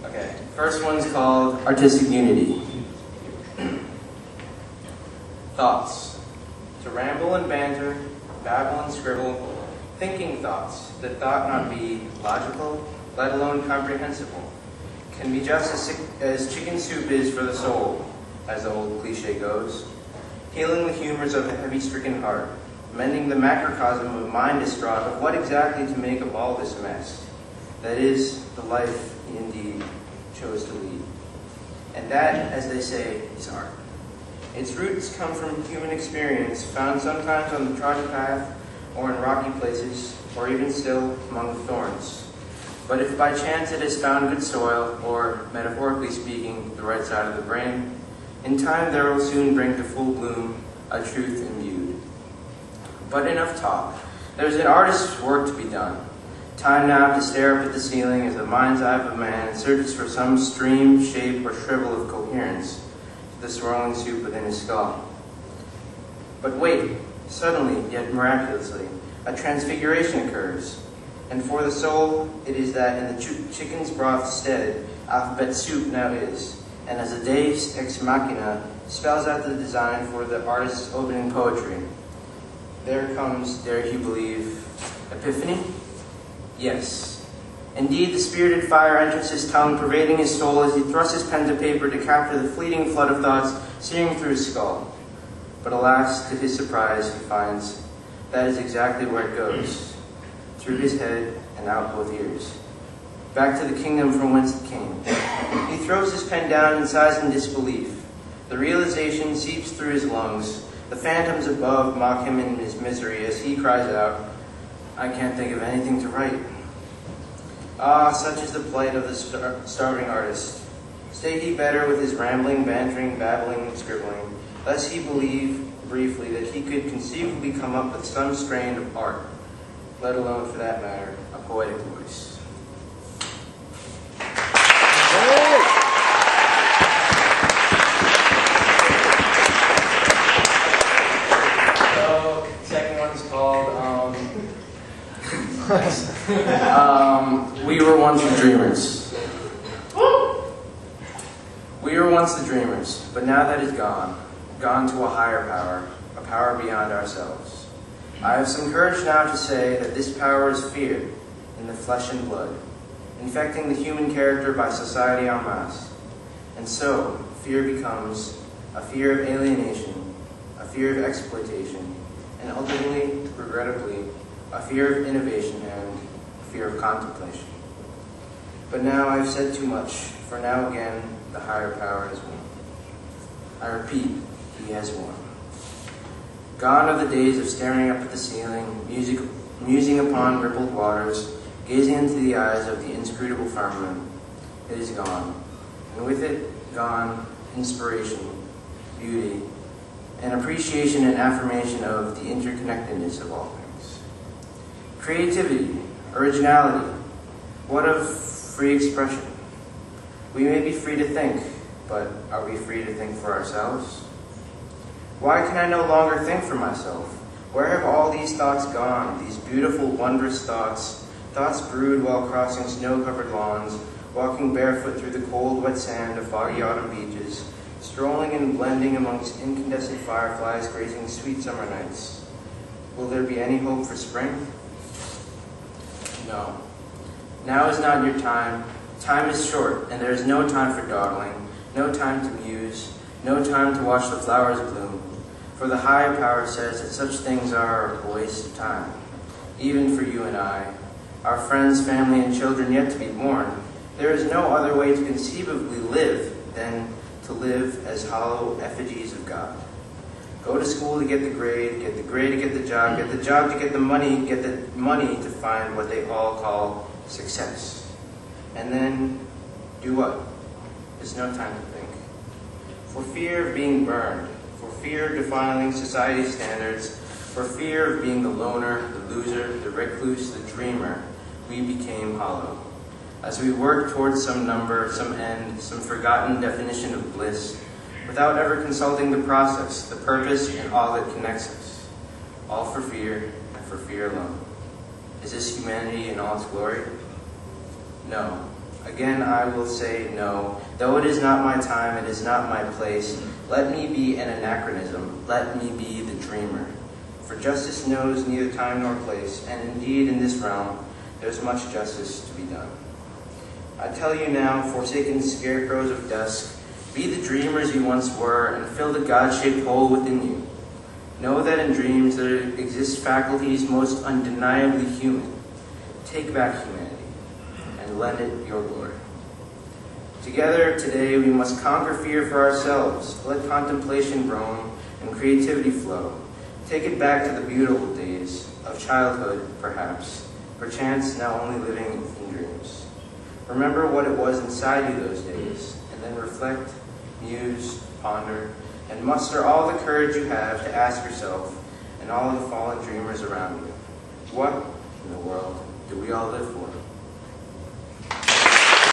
Okay, first one's called Artistic Unity. Thoughts. To ramble and banter, babble and scribble, thinking thoughts that thought not be logical, let alone comprehensible, can be just as chicken soup is for the soul, as the old cliche goes, healing the humors of the heavy-stricken heart, mending the macrocosm of mind distraught of what exactly to make of all this mess. That is, the life he indeed chose to lead. And that, as they say, is art. Its roots come from human experience, found sometimes on the trodden path, or in rocky places, or even still among the thorns. But if by chance it has found good soil, or, metaphorically speaking, the right side of the brain, in time there will soon bring to full bloom a truth imbued. But enough talk. There's an artist's work to be done. Time now to stare up at the ceiling as the mind's eye of a man searches for some stream, shape, or shrivel of coherence to the swirling soup within his skull. But wait, suddenly, yet miraculously, a transfiguration occurs. And for the soul, it is that in the chicken's broth stead, alphabet soup now is, and as a deus ex machina spells out the design for the artist's opening poetry. There comes, dare you believe, epiphany? Yes. Indeed, the spirited fire enters his tongue, pervading his soul as he thrusts his pen to paper to capture the fleeting flood of thoughts searing through his skull. But alas, to his surprise, he finds that is exactly where it goes, through his head and out both ears, back to the kingdom from whence it came. He throws his pen down and sighs in disbelief. The realization seeps through his lungs. The phantoms above mock him in his misery as he cries out, "I can't think of anything to write." Ah, such is the plight of the starving artist. Stay he better with his rambling, bantering, babbling, and scribbling, lest he believe, briefly, that he could conceivably come up with some strain of art, let alone, for that matter, a poetic voice. So, second one's called, We Were Once the Dreamers. We were once the dreamers, but now that is gone to a higher power, a power beyond ourselves. I have some courage now to say that this power is fear in the flesh and blood, infecting the human character by society en masse. And so, fear becomes a fear of alienation, a fear of exploitation, and ultimately, regrettably, a fear of innovation and a fear of contemplation. But now I've said too much, for now again, the higher power has won. I repeat, he has won. Gone are the days of staring up at the ceiling, musing upon rippled waters, gazing into the eyes of the inscrutable firmament. It is gone, and with it gone inspiration, beauty, and appreciation and affirmation of the interconnectedness of all things. Creativity, originality, what of free expression? We may be free to think, but are we free to think for ourselves? Why can I no longer think for myself? Where have all these thoughts gone, these beautiful, wondrous thoughts, thoughts brewed while crossing snow-covered lawns, walking barefoot through the cold, wet sand of foggy autumn beaches, strolling and blending amongst incandescent fireflies grazing sweet summer nights? Will there be any hope for spring? No. Now is not your time. Time is short, and there is no time for dawdling, no time to muse, no time to watch the flowers bloom, for the higher power says that such things are a waste of time, even for you and I, our friends, family, and children yet to be born. There is no other way to conceivably live than to live as hollow effigies of God. Go to school to get the grade to get the job to get the money to find what they all call success. And then, do what? There's no time to think. For fear of being burned, for fear of defiling society's standards, for fear of being the loner, the loser, the recluse, the dreamer, we became hollow. As we worked towards some number, some end, some forgotten definition of bliss, without ever consulting the process, the purpose, and all that connects us. All for fear, and for fear alone. Is this humanity in all its glory? No, Again I will say no, though it is not my time, it is not my place. Let me be an anachronism, let me be the dreamer. For justice knows neither time nor place, and indeed in this realm there's much justice to be done. I tell you now, forsaken scarecrows of dusk, be the dreamers you once were, and fill the God-shaped hole within you. Know that in dreams there exist faculties most undeniably human. Take back humanity, and lend it your glory. Together today we must conquer fear for ourselves. Let contemplation roam and creativity flow. Take it back to the beautiful days of childhood, perchance now only living in dreams. Remember what it was inside you those days, and then reflect, muse, ponder, and muster all the courage you have to ask yourself and all of the fallen dreamers around you, what in the world do we all live for?